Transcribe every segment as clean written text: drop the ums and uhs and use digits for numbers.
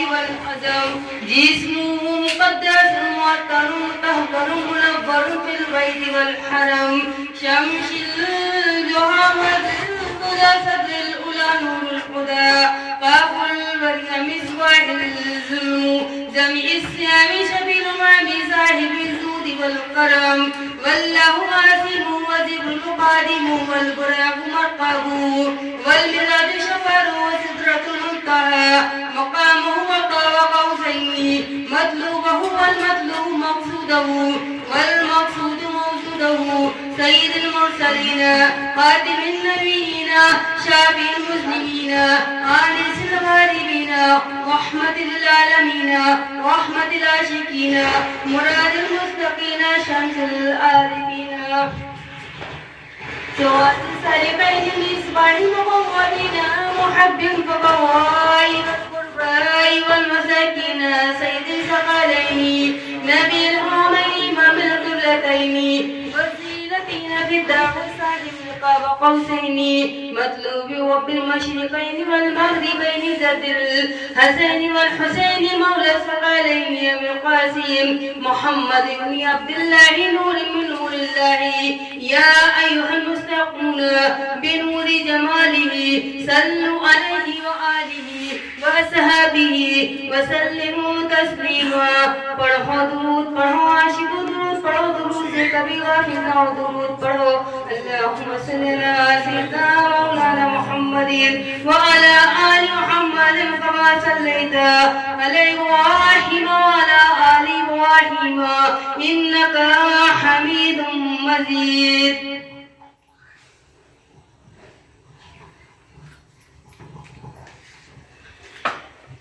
والعدم جسمه مقدس معطر مطهر منور في البيت والحرم شمس الجهامة الهدى صدر الأولى نور الهدى قاف البرك مصباح الظلم جميع السيام شبيل مع صاحب الجود والكرم والله عاصم وزبل قادم والبراق مرقب والمراد شفر وسدرة المنتهى مقامه وقاب قوسين مطلوبه والمطلوب مقصوده والمقصود موجوده سيد المرسلين خاتم النبيين شافي المسلمين آنس الغالبين رحمة للعالمين رحمة العاشقين مراد المستقين شمس العارفين سواد السالبين الإصباح مقومين محب فقواي والقرباء والمساكين سيد الثقلين نبي الحرمين إمام القبلتين والزينتين في الدار السالم قاب قوسين مطلوب رب المشرقين والمغربين ذات الحسين والحسين مولى الثقلين أبي القاسم محمد بن عبد الله نور من نور الله يا أيها المستقون بنور جماله صلوا عليه وآله وأصحابه وسلموا تسليما پڑھو درود پڑھو عاشق درود پڑھو درود سے کبھی غافل نہ ہو درود پڑھو اللهم صل على سيدنا مولانا محمد وعلى آل محمد كما صليت على إبراهيم وعلى آل إبراهيم إنك حميد مجيد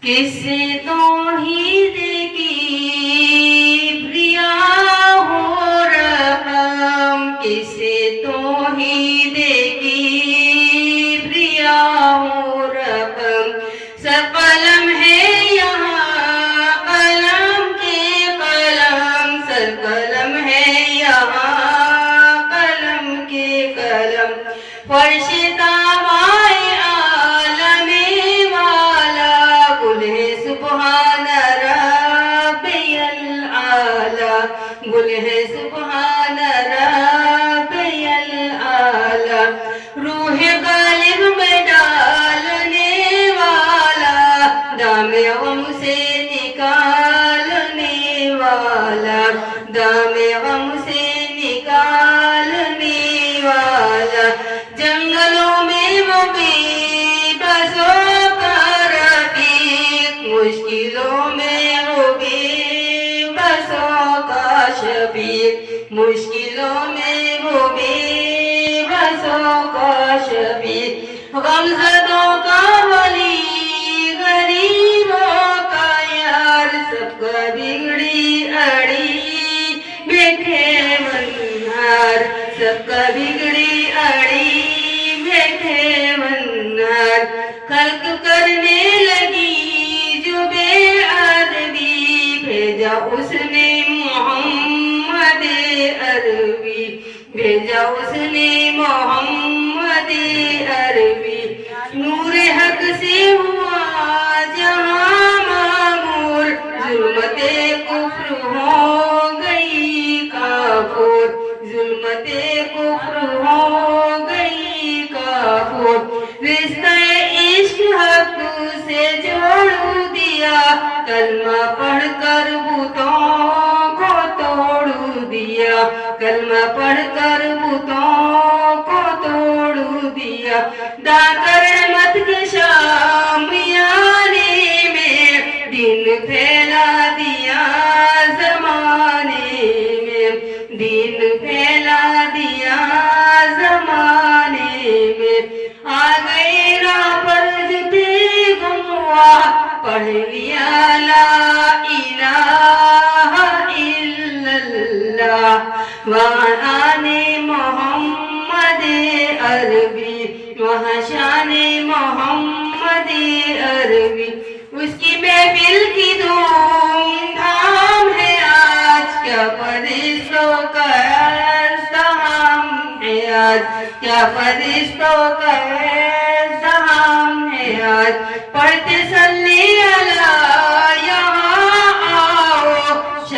کس توحید کی بریا ہو رقم کس توحید کی بریا ہو رقم سر قلم ہے یہاں قلم کے قلم سر قلم ہے یہاں قلم کے قلم فرش تابائے عالم والا گل ہے سبحان ربی العالی گل ہے سبحان ربی العالی روح غالب میں ڈالنے والا دام غم سے نکالنے والا دام غم سے نکالنے والا جنگلوں میں وہ بے بسوں کا رفیق مشکلوں میں وہ بے بسوں کا شفیق مشکلوں میں وہ بے بسوں کا شفیق غمزدوں کا ولی غریبوں کا یار سب کا بگڑی اڑی بیٹھے منہار سب کا بگڑی اڑی بیٹھے منہار خلق کرنے لگی جو بے ادبی بھیجا اس نے محمد عربی بھیجا اس نے محمد عربی نور حق سے ہوا جہاں معمور ظلمت کفر ہو گئی کافور ظلمت کفر ہو گئی کافور رشتہ عشق حق سے جوڑ دیا کلمہ پڑھ کر بتوں کو توڑ دیا کلمہ پڑھ کر بتوں کو توڑ دیا داکر رحمت کے شامیانے میں دین پھیلا دیا زمانے میں دین پھیلا دیا زمانے میں آ گئے راہ پر جتے گموا پڑھ لیا لا الہ الا اللہ وہاں آنے محمد عربی وہاں شان محمد عربی اس کی محفل کی دھوم دھام ہے آج کیا فرشتوں کا ازدحام ہے آج کیا فرشتوں کا ازدحام ہے آج پڑھتے صلی اللہ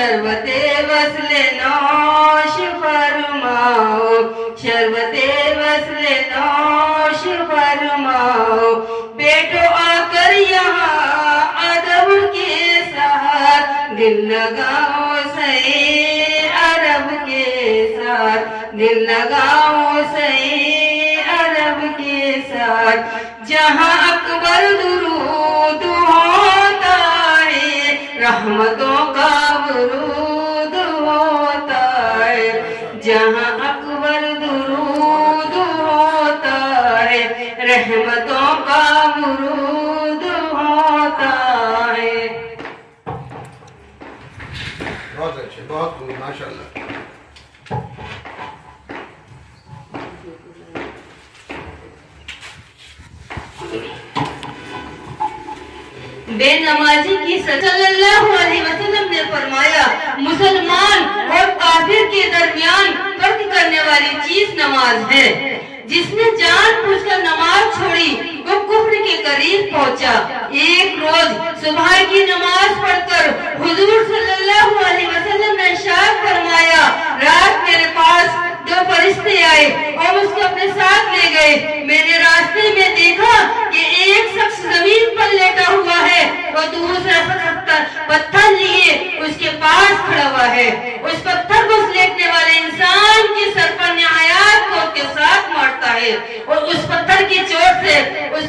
شربت وصل نوش فرماؤ، شربت وصل نوش فرماؤ، بیٹو آ کر یہاں ادب کے ساتھ، دل لگاؤ صحیح عرب کے ساتھ، دل لگاؤ صحیح عرب کے ساتھ، جہاں اکبر درود ہوتا ہے رحمتوں کا ورود ہوتا ہے، جہاں اکبر درود ہوتا ہے رحمتوں کا ورود ہوتا ہے۔ بہت اچھے، بہت خوب، ماشاءاللہ۔ بے نمازی کی صلی اللہ علیہ وسلم نے فرمایا مسلمان اور کافر کے درمیان فرق کرنے والی چیز نماز ہے، جس نے جان بوجھ کر نماز چھوڑی وہ کفر کے قریب پہنچا۔ ایک روز صبح کی نماز پڑھ کر حضور صلی اللہ علیہ وسلم نے ارشاد فرمایا رات میرے پاس دو فرشتے آئے اور اس کو اپنے ساتھ لے گئے، میں نے راستے میں دیکھا کہ ایک شخص زمین پر لیٹا ہوا ہے اور دوسرا پتھر لیے اس کے پاس کھڑا ہوا ہے، اس پتھر کو لیٹنے والے انسان کے سر پر نہایت کو کے ساتھ مارتا ہے اور اس پتھر کی چوٹ سے اس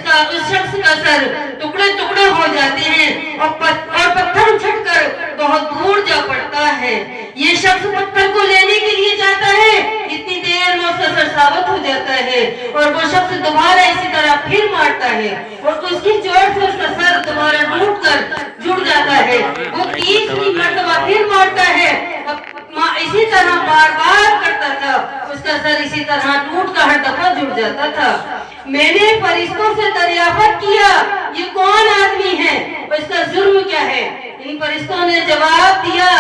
شخص کا سر ٹکڑے ٹکڑے ہو جاتے ہیں اور پتھر اچھٹ کر بہت دور جا پڑتا ہے۔ یہ شخص پتھر کو لینے کے لیے جاتا ہے، اتنی دیر میں اس کا سر ثابت ہو جاتا ہے اور وہ شخص دوبارہ اسی طرح پھر مارتا ہے اور اس کی چوٹ سے اس کا سر دوبارہ ٹوٹ کر جڑ جاتا ہے، وہ تیسری مرتبہ پھر مارتا ہے، اسی طرح بار بار کرتا تھا، اس کا سر اسی طرح ٹوٹ کر ہر دفعہ جڑ جاتا تھا۔ میں نے فرشتوں سے دریافت کیا یہ کون آدمی ہے، اس کا جرم کیا ہے؟ ان فرشتوں نے جواب دیا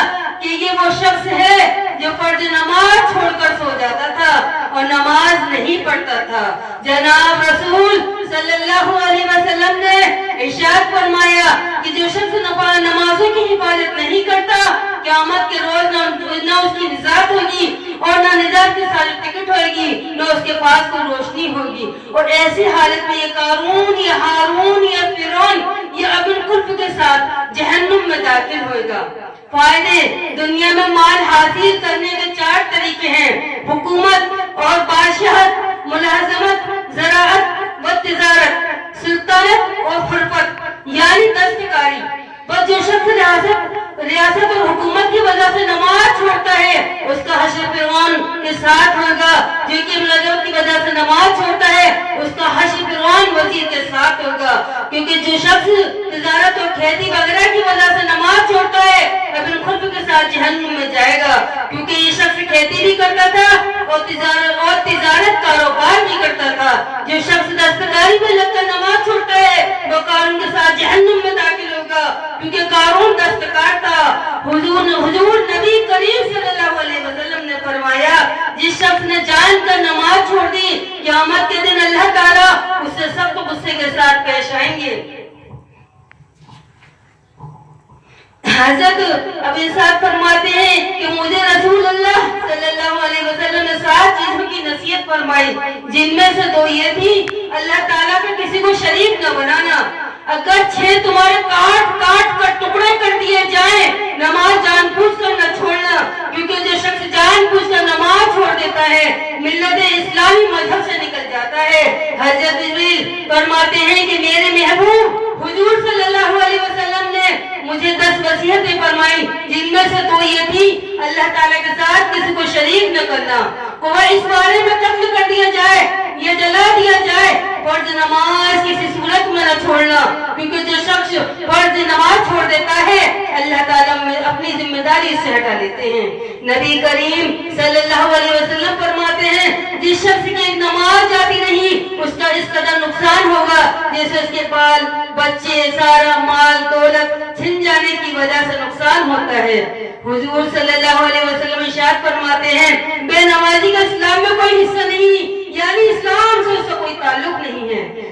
کہ یہ وہ شخص ہے جو فرض نماز چھوڑ کر سو جاتا تھا اور نماز نہیں پڑھتا تھا۔ جناب رسول صلی اللہ علیہ وسلم نے ارشاد فرمایا کہ جو شخص نمازوں کی حفاظت نہیں کرتا قیامت کے روز نہ اس کی نجات ہوگی اور نہ نجات کی سرٹیفکیٹ ہوگی، نہ اس کے پاس کوئی روشنی ہوگی، اور ایسی حالت میں یہ قارون یا ہارون یا فرعون یا ابو القلب کے ساتھ جہنم میں داخل ہوئے گا۔ فائدے دنیا میں مال حاصل کرنے کے 4 طریقے ہیں: حکومت اور بادشاہت، ملازمت، زراعت و تجارت، سلطنت اور خلافت یعنی دستکاری۔ بس جو شخص ریاست اور حکومت کی وجہ سے نماز چھوڑتا ہے اس کا حشر فرعون کے ساتھ ہوگا، جو کہ ملازمت کی وجہ سے نماز چھوڑتا ہے اس کا حشر فرعون وزیر کے ساتھ ہوگا، کیونکہ جو شخص تجارت اور کھیتی وغیرہ کی وجہ سے نماز چھوڑتا ہے ابن خلف کے ساتھ جہنم میں جائے گا، کیونکہ یہ شخص کھیتی بھی کرتا تھا اور تجارت کاروبار بھی کرتا تھا۔ جو شخص دستکاری میں لگ کر نماز چھوڑتا ہے وہ قارون کے ساتھ جہنم میں داخل ہوگا، کیونکہ قارون دستکار تھا۔ حضور نبی کریم صلی اللہ علیہ وسلم نے فرمایا جس شخص نے جان کر نماز چھوڑ دی قیامت کے دن اللہ تعالیٰ اس سے سخت غصے کے ساتھ پیش آئیں گے۔ حضرت ابو اسحاق فرماتے ہیں کہ مجھے رسول اللہ صلی اللہ علیہ وسلم نے 7 چیزوں کی نصیحت فرمائی، جن میں سے 2 یہ تھی اللہ تعالیٰ کا کسی کو شریک نہ بنانا، اگر 6 تمہارے کاٹ کر ٹکڑے کر دیے جائیں نماز جان بوجھ کر نہ چھوڑنا، کیونکہ جو شخص جان بوجھ کر نماز چھوڑ دیتا ہے ملت اسلامی مذہب سے نکل جاتا ہے۔ حضرت جبریل فرماتے ہیں کہ میرے محبوب حضور صلی اللہ علیہ وسلم نے مجھے 10 وصیتیں فرمائی، جن میں سے 2 یہ تھی اللہ تعالیٰ کے ساتھ کسی کو شریک نہ کرنا، کوئی اس بارے میں قتل کر دیا جائے یا جلا دیا جائے، فرض نماز کسی صورت میں نہ چھوڑنا، کیونکہ جو شخص فرض نماز چھوڑ دیتا ہے اللہ تعالیٰ اپنی ذمہ داری سے ہٹا لیتے ہیں۔ نبی کریم صلی اللہ علیہ وسلم فرماتے ہیں جس شخص کی نماز جاتی نہیں اس کا اس قدر نقصان ہوگا جیسے اس کے بال بچے سارا مال دولت چھن جانے کی وجہ سے نقصان ہوتا ہے۔ حضور صلی اللہ علیہ وسلم ارشاد فرماتے ہیں بے نمازی کا اسلام میں کوئی حصہ نہیں، یعنی اسلام سے اس کا کوئی تعلق نہیں ہے۔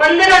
15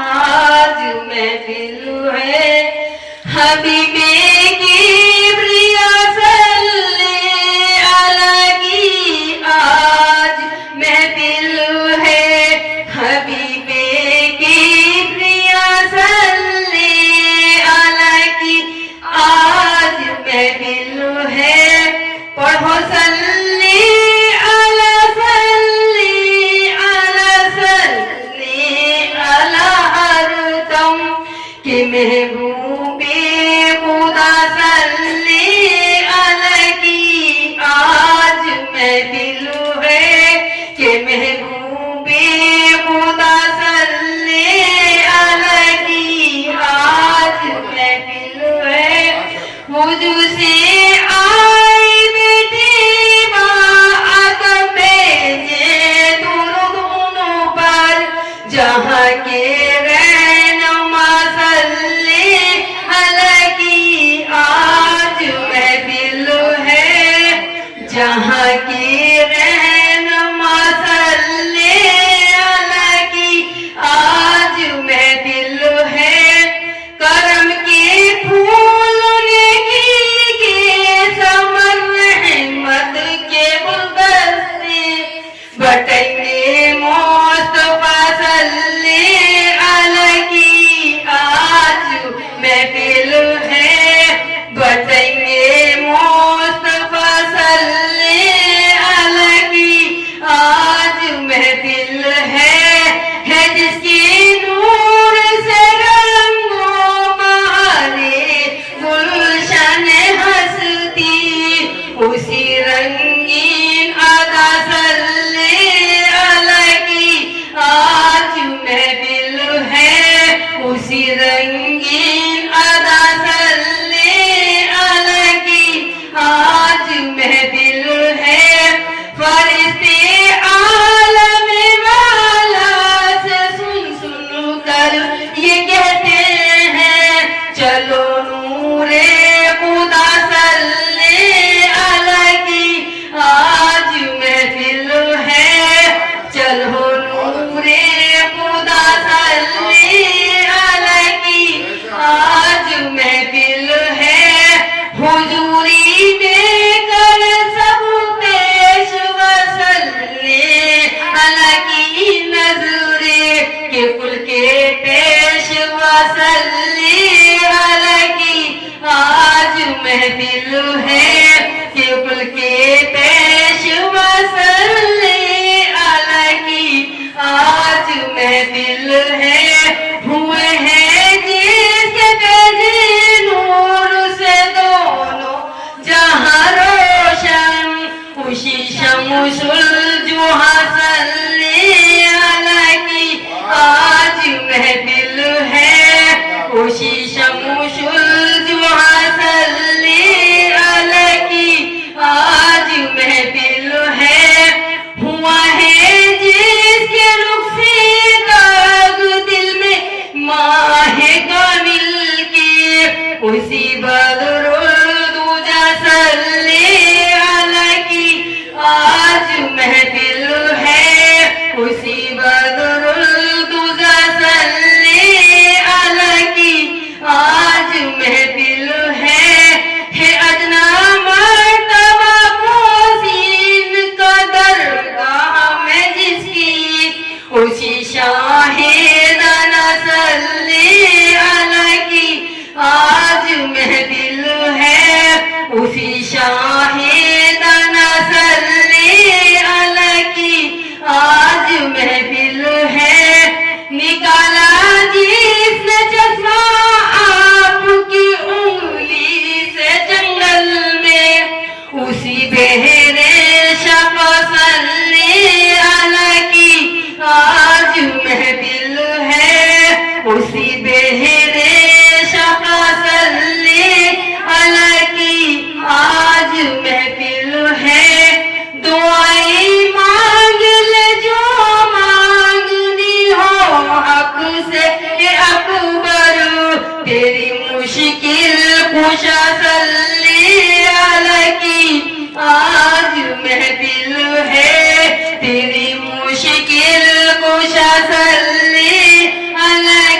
آج محفل ہے حبیبِ کبریا صلی علیہ کی آج محفل ہے حبیبِ کبریا صلی علیہ کی آج محفل ہے پڑھو صلی کہ محبوب خدا صلی علیہ کی آج محفل ہے کہ محبوب خدا صلی علیہ کی آج محفل ہے حضور سے آئی بیٹی بات بھیجے دونوں پر جہاں کے جہاں کی رہنما صلی علیہ کی آج محفل ہے کرم کے پھول نیکی کے ثمر رحمت کے گلدستے بٹیں مصطفیٰ صلی علیہ کی آج محفل ہے بٹیں مصطفیٰ صلی علیہ کی آج محفل ہے جس کی نور سے رنگوں بہارے گلشن ہستی اسی رنگین ادا صلی علیہ کی آج محفل ہے اسی رنگین ادا صلی علیہ کی آج محفل ہے فرشتے عالم والا سے سن کر یہ کہتے ہیں چلو نور خدا صلی علیہ کی آج محفل ہے چلو نور خدا صلی علیہ کی آج محفل ہے حضوری میں کر سب پیش وصلی علیہ کی نظرے کہ کل کے پیش وصلی علیہ کی آج محفل ہے کہ کل کے پیش وصلی علیہ کی آج محفل ہے ہوئے ہیں جس کے پیجے نور سے دونوں جہاں روشن اسی شمس الجوہا صلی علیہ کی آج محفل ہے اسی شمس الجوہا صلی علیہ کی آج محفل ہے ہوا ہے جس کے رخ سے داغ دل میں ماہ کامل کی اسی بدر الدجا صلی علیہ کی آج محفل ہے اسی بدر الدجا صلی علیہ کی آج محفل ہے ادنا مرتبہ محسن کا درگاہ میں جس کی اسی شاہ دانا صلی علیہ کی آج محفل ہے اسی شاہ دانا صلی علیہ کی آج محفل ہے نکالا جس نے چشمہ آپ کی انگلی سے جنگل میں اسی بہرے شفا صلی علیہ کی آج محفل ہے اسی بہرے شفا صلی علیہ کی آج محفل ہے دعائیں مانگ لے جو مانگنی ہو حق سے اکبر تیری مشکل کشا صلی علیہ کی آج محفل ہے تیری مشکل کشا صلی علیہ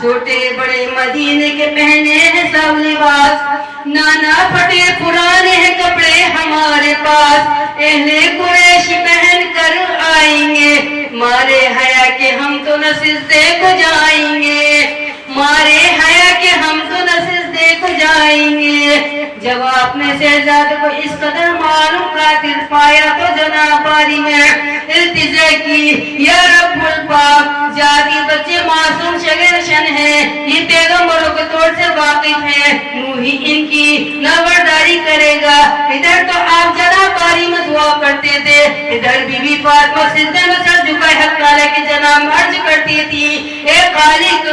چھوٹے بڑے مدینے کے پہنے ہیں سب لباس، نانا پھٹے پرانے ہیں کپڑے ہمارے پاس، اہل قریش پہن کر آئیں گے، مارے حیا کہ ہم تو نہ سجدے کو جائیں گے، مارے حیا کہ ہم تو نہ سجدے کو جائیں گے۔ جب آپ نے شہزادے کو اس قدر معلوم قاتل پایا تو جناب باری میں التجا کی، یا رب الپاک، جاتی بچے معصوم شگر شن ہیں، یہ پیغمبروں کے طور سے واقف ہیں، نو ہی ان کی نورداری کرے گا۔ ادھر تو آپ جناب باری میں دعا کرتے تھے، ادھر بی بی فاطمہ سجدے میں سر جھکائے حق تعالیٰ کی جناب عرض کرتی تھی، اے خالق،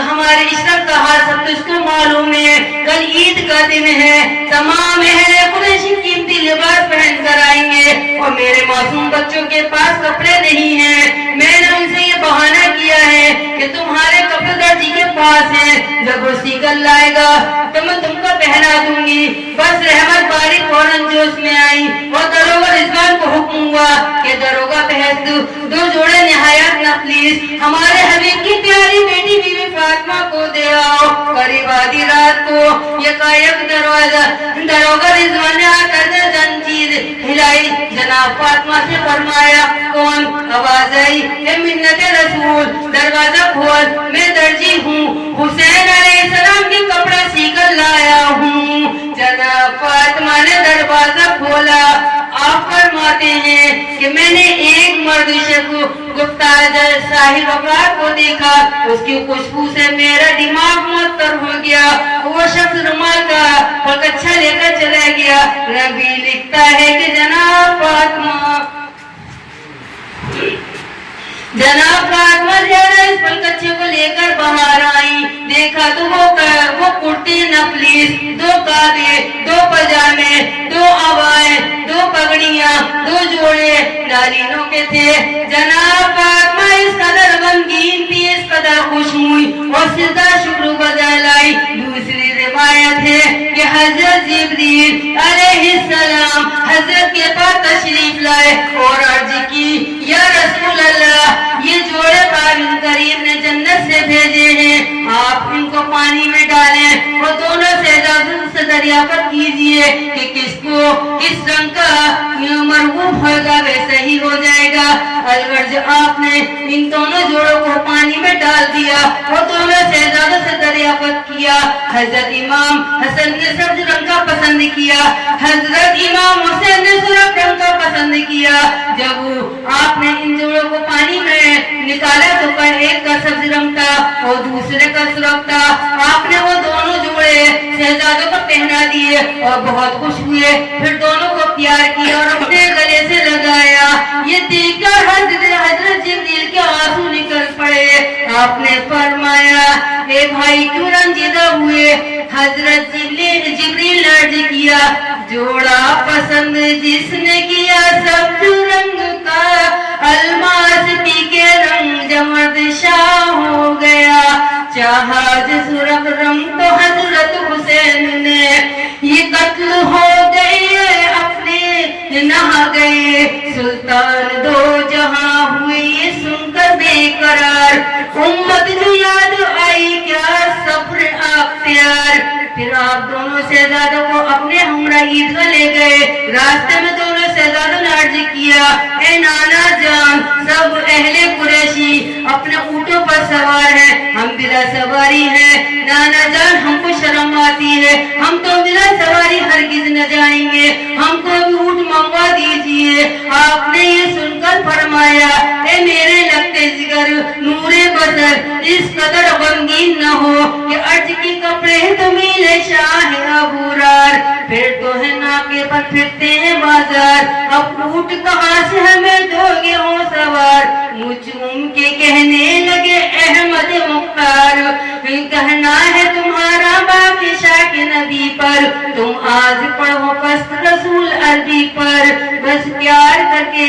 ہمارے عشرت کا حال سب تجھ کو معلوم ہے، کل عید کا دن ہے، تمام اہل قریش قیمتی لباس پہن کر آئیں گے اور میرے معصوم بچوں کے پاس کپڑے نہیں ہیں، میں نے ان سے یہ بہانہ کیا ہے کہ تمہارے کپڑے درجی کے پاس ہیں، جب وہ سیکل لائے گا تو میں تم کو پہنا دوں گی۔ بس رحمت باری فوراً جوش میں آئی اور دروگا رضوان کو حکم ہوا کہ دروگا بہت دو جوڑے نہایت نفیس ہمارے حبیب کی پیاری بیٹی بی بی فاطمہ کو دے آؤ۔ قریب آدھی رات کو یکایک دروگا رضوان نے آ کر زنجیر ہلائی، جناب فاطمہ سے فرمایا، کون؟ آواز آئی، اے منت رسول، دروازہ کھول، میں درجی ہوں، حسین علیہ السلام کے کپڑے سی کر لایا ہوں۔ جناب فاطمہ نے دروازہ کھولا، آپ فرماتے ہیں کہ میں نے ایک مرد گفتار صاحب وقار کو دیکھا، اس کی خوشبو سے میرا دماغ معطر ہو گیا، وہ شخص رومال کا پلکچھا لے کر چلا گیا۔ نبی لکھتا ہے کہ جناب فاطمہ زیادہ اس پلکچھے کو لے کر باہر آئی، دیکھا تو وہ کرتے نفلیس، دو کعبے، دو پجامے، دو عبائیں، دو پگڑیاں، دو جوڑے نالینوں کے تھے۔ جناب فاطمہ اس قدر غمگین تھی، اس قدر خوش ہوئی اور سجدہ شکر بجا لائی۔ دوسری روایت ہے کہ حضرت جبریل علیہ السلام حضرت کے پاس تشریف لائے اور عرض کی، یا رسول اللہ، یہ جوڑے قابل کریم نے جنت سے بھیجے ہیں، آپ ان کو پانی میں ڈالیں اور دونوں سے دریافت کیجئے کہ کس رنگ کا مرغوب ہوگا ویسا ہی ہو جائے گا۔ الغرض آپ نے ان دونوں جوڑوں کو پانی میں ڈال دیا اور دونوں شہزادوں سے دریافت کیا۔ حضرت امام حسن نے سبز رنگ کا پسند کیا، حضرت امام حسین نے سرخ رنگ کا پسند کیا۔ جب آپ نے ان جوڑوں کو پانی میں نکالا تو ایک کا سبز رنگ تھا اور دوسرے کا سرخ تھا۔ آپ نے وہ دونوں جوڑے شہزادوں کو پہنا دیے اور بہت خوش ہوئے، پھر دونوں کو پیار کیا اور اپنے گلے سے لگایا۔ یہ دیکھ کر حضرت جبریل کے آنسو نکل پڑے۔ آپ نے فرمایا، اے بھائی کیوں رنجیدہ ہوئے؟ حضرت جبریل نے عرض کیا، جوڑا پسند جس نے کیا سبز رنگ کا، الماس پی کے رنگ جمرد شاہ ہو گیا، چاہا سرخ رنگ تو حضرت حسین نے، یہ قتل ہو گئے اپنے نہا گئے، سلطان دو جہاں ہوئے یہ سن کر بے قرار، امت نے یاد آئی کیا صبر اختیار۔ پھر آپ دونوں شہزادوں کو اپنے ہمراہ عیدگاہ لے گئے۔ راستے میں دونوں شہزادوں نے عرض کیا، اے نانا جان، سب اہل قریشی اپنے اونٹوں پر سوار ہیں، ہم بلا سواری ہیں۔ نانا جان، ہم کو شرم آتی ہے، ہم تو بلا سواری ہرگز نہ جائیں گے، ہم کو بھی اونٹ منگوا دیجئے۔ آپ نے یہ سن کر فرمایا، اے میرے لگتے جگر، نور بصر، اس قدر غمگین نہ ہو کہ عرض کی کپڑے تو میلے شاہ ابورار، پھر تو ہے ناکے پر پھرتے ہیں بازار، اب اونٹ کہاں سے ہمیں دو گے ہو سوار۔ مجھوم کے کہنے لگے احمد مختار، کہنا ہے تمہارا باقی شاہ کے نبی پر، تم آج پڑھو بس رسول عربی پر۔ بس پیار کر کے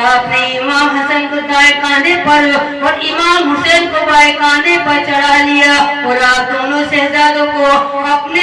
آپ نے امام حسن کو دائیں کاندھے پر اور امام حسین کو بائیں کاندھے پر چڑھا لیا اور آپ دونوں شہزادوں کو اپنے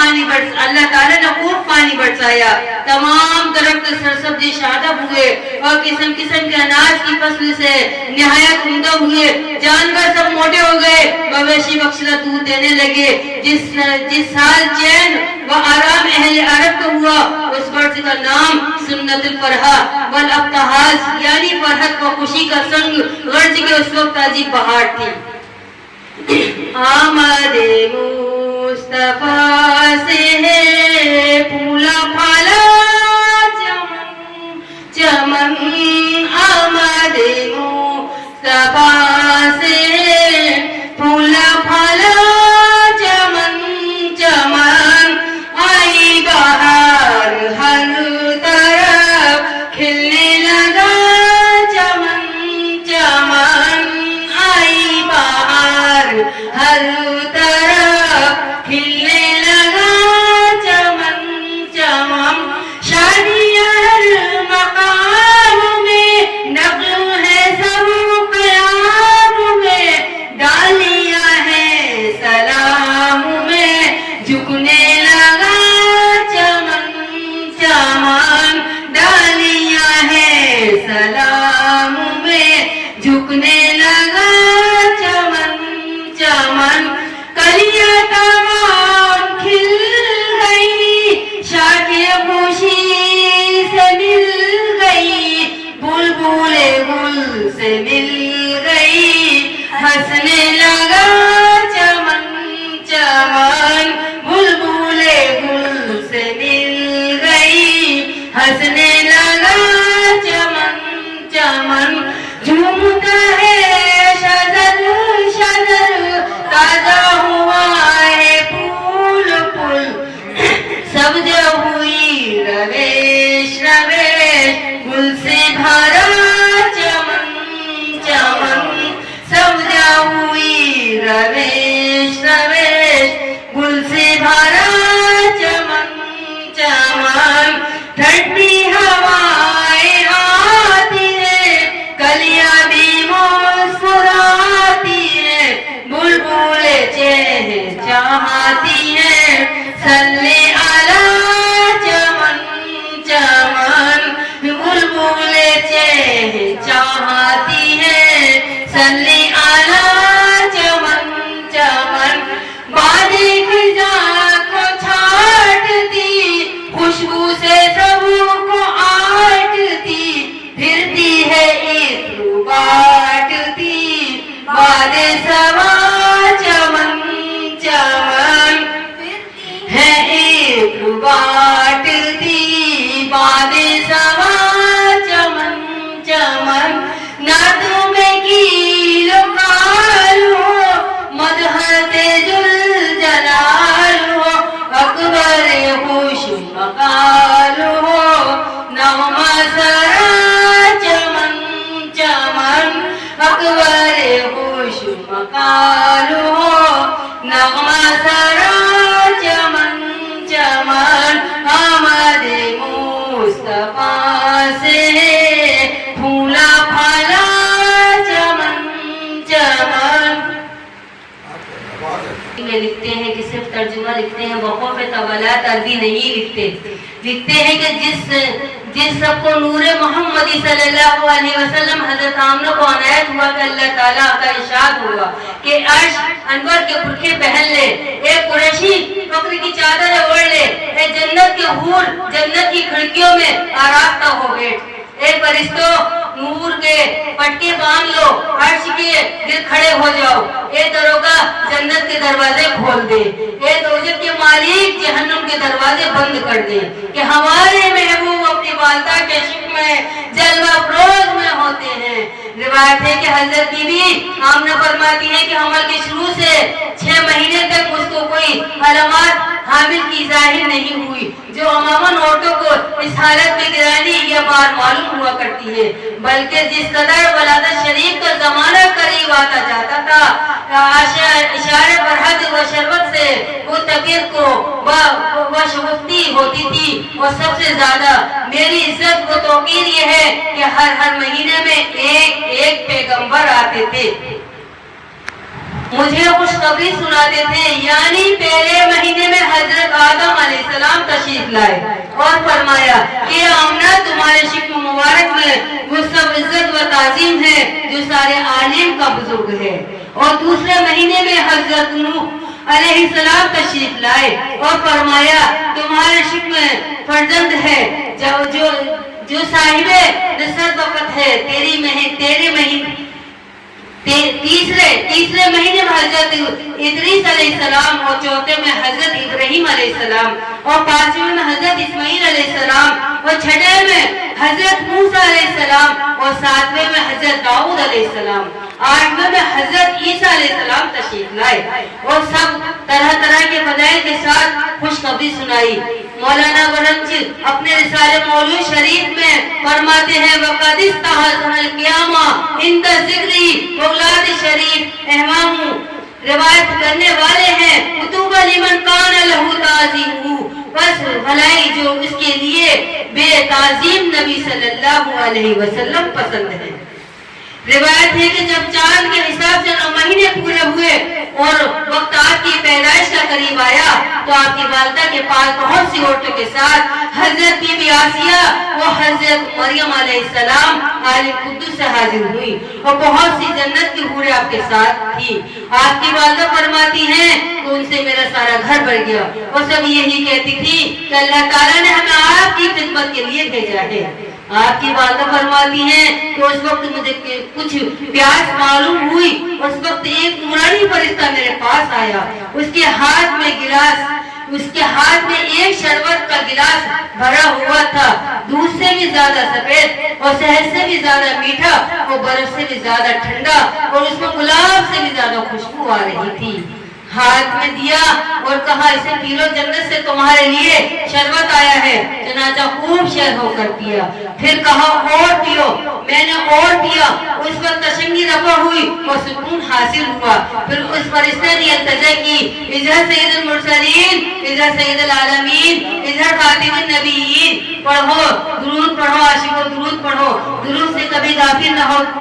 پانی اللہ تعالیٰ نے خوب پانی برسایا، تمام درخت سرسبزی شاداب ہوئے اور قسم قسم کے اناج کی فصل سے نہایت عمدہ ہوئے، جانور سب موٹے ہو گئے، مویشی بخشدہ دودھ دینے لگے۔ جس سال چین و آرام اہل عرب کو ہوا، اس برس کا نام سنت الفرحہ والابتہاج یعنی فرحت و خوشی کا سنگ غرض کے اس وقت عجیب بہار تھی۔ آمد مصطفیٰ سے ہے پھولا پھالا چمن چمن، آمد مصطفیٰ سے ہے پھولا پھالا چمن چمن، آئی بہار ہر طرف کھلنے لگا چمن چمن، آئی بہار ہر طرف کھلنے لگا چمن چمن، شادیاں ہر مقام میں، نقل ہے سب قیام میں، ڈالیاں ہیں سلام میں، جھکنے لگا چمن چمن، ڈالیاں ہیں سلام میں، جھکنے لگا چمن چمن، کلیاں تمام کھل گئی، شاخیں خوشی سے مل گئی، بلبل گل سے مل گئی، ہنسنے لگا چمن چمن، بلبل گل سے مل گئی، ہنسنے لگا چمن چمن، جھومتا ہے شجر شجر، تازہ ہوا ہے پھول پھول، سبز ہوئی رویش رویش، گل سے بھرا چمن چمن، سبز ہوئی رویش رویش، گل سے بھرا چمن چمن، ٹھنڈی ہوائیں آتی ہیں، کلیاں بھی مسکراتی ہیں، بلبل چہچہاتی ہیں، صلی علی چمن چمن، بلبل چہچہاتی ہیں، صلی علی چمن چمن، بادیں خزاں کو چھاٹتی، خوشبو سے سب کو آٹتی، پھرتی ہے عطر بانٹتی، بادیں سوا چمن چمن، ہے عطر بانٹتی، بادیں سوا چمن چمن، نعتوں میں گیل و قال ہو، مدحت ذوالجلال ہو، اکبر خوش مقال ہو، نغمہ سرا چمن چمن، اکبر خوش مقال ہو، نغمہ سرا چمن چمن، آمد مصطفیٰ سے پھولا پھالا چمن چمن۔ میں لکھتے ہیں کہ صرف ترجمہ لکھتے ہیں، وقوف طولات عربی نہیں لکھتے ہیں کہ جس سب کو نور محمدی صلی اللہ علیہ وسلم حضرت آمنہ کو عنایت ہوا کہ اللہ تعالیٰ کا ارشاد ہوا کہ عرش انور کے برقعے پہن لے، ایک قریشی فخر کی چادر اوڑھ لے، اے جنت کے حور جنت کی کھڑکیوں میں آراستہ ہو بیٹھ، اے فرشتوں نور کے پٹکے باندھ لو، عرش کے گر کھڑے ہو جاؤ، اے دروگا جنت کے دروازے کھول دے، اے دوزخ کے مالک جہنم کے دروازے بند کر دے، کہ ہمارے محبوب اپنی والدہ کے عشق میں جلوہ افروز میں ہوتے ہیں۔ روایت ہے کہ حضرت بی بی آمنہ فرماتی ہے کہ حمل کے شروع سے 6 مہینے تک اس کو کوئی علامات حامل کی ظاہر نہیں ہوئی، جو عموماً عورتوں کو اس حالت میں گرانی یا بار معلوم ہوا کرتی ہے، بلکہ جس قدر ولادت شریف کا زمانہ قریب آتا جاتا تھا، اشارہ فرحت و شربت سے وہ طبیعت کو شگفتی ہوتی تھی، اور سب سے زیادہ میری عزت و توقیر یہ ہے کہ ہر مہینے میں ایک پیغمبر آتے تھے، مجھے خوشخبری سناتے تھے، یعنی پہلے مہینے میں حضرت آدم تشریف لائے اور فرمایا کہ آمنہ تمہارے شکم مبارک میں وہ سب عزت و تعظیم ہے جو سارے عالم کا بزرگ ہے۔ اور دوسرے مہینے میں حضرت نوح علیہ السلام تشریف لائے اور فرمایا تمہارے شکم فرزند ہے جو صاحب نصرت وقت ہے تیسرے مہینے میں حضرت ادریس علیہ السلام اور چوتھے میں حضرت ابراہیم علیہ السلام اور پانچویں میں حضرت اسماعیل علیہ السلام اور چھٹے میں حضرت موسیٰ علیہ السلام اور ساتویں میں حضرت داؤد علیہ السلام، آٹھویں میں حضرت عیسیٰ علیہ السلام تشریف لائے اور سب طرح طرح کے فضائل کے ساتھ خوشخبری سنائی۔ مولانا برمچ اپنے رسالہ مولود شریف میں فرماتے ہیں وَقَدِ اسْتَحَسَنَ الْقِيَامَ عِنْدَ ذِكْرِ اولاد شریف اہمام روایت کرنے والے ہیں کتب لمن کان لہو تعظیم، بس بھلائی جو اس کے لیے بے تعظیم نبی صلی اللہ علیہ وسلم پسند ہے۔ روایت ہے کہ جب چاند کے حساب سے 9 مہینے پورے ہوئے اور وقت آپ کی پیدائش کا قریب آیا تو آپ کی والدہ کے پاس بہت سی عورتوں کے ساتھ حضرت بی بی آسیہ و حضرت مریم علیہ السلام عالم قدس سے حاضر ہوئی اور بہت سی جنت کی حوریں آپ کے ساتھ تھی۔ آپ کی والدہ فرماتی ہیں کہ ان سے میرا سارا گھر بھر گیا اور سب یہی کہتی تھی کہ اللہ تعالیٰ نے ہمیں آپ کی خدمت کے لیے بھیجا ہے۔ آپ کی والدہ فرماتی ہیں کہ اس وقت مجھے کچھ پیاس معلوم ہوئی، اس وقت ایک نورانی فرشتہ میرے پاس آیا، اس کے ہاتھ میں ایک شربت کا گلاس بھرا ہوا تھا، دودھ سے بھی زیادہ سفید اور شہد سے بھی زیادہ میٹھا اور برف سے بھی زیادہ ٹھنڈا اور اس میں گلاب سے بھی زیادہ خوشبو آ رہی تھی۔ ہاتھ میں دیا اور کہا اسے پی لو، جنت سے تمہارے لیے شربت آیا ہے۔ چنانچہ خوب شہد ہو کر پیا، پھر کہا اور پیو، میں نے اور پیا، اس وقت تشنگی رفع ہوئی اور سکون حاصل ہوا۔ پھر اس فرشتے نے التجا کی اذہب سید المرسلین، اذہب سید العالمین، اذہب خاتم النبیین، پڑھو درود پڑھو، عاشقو درود پڑھو، درود سے کبھی غافل نہ ہو۔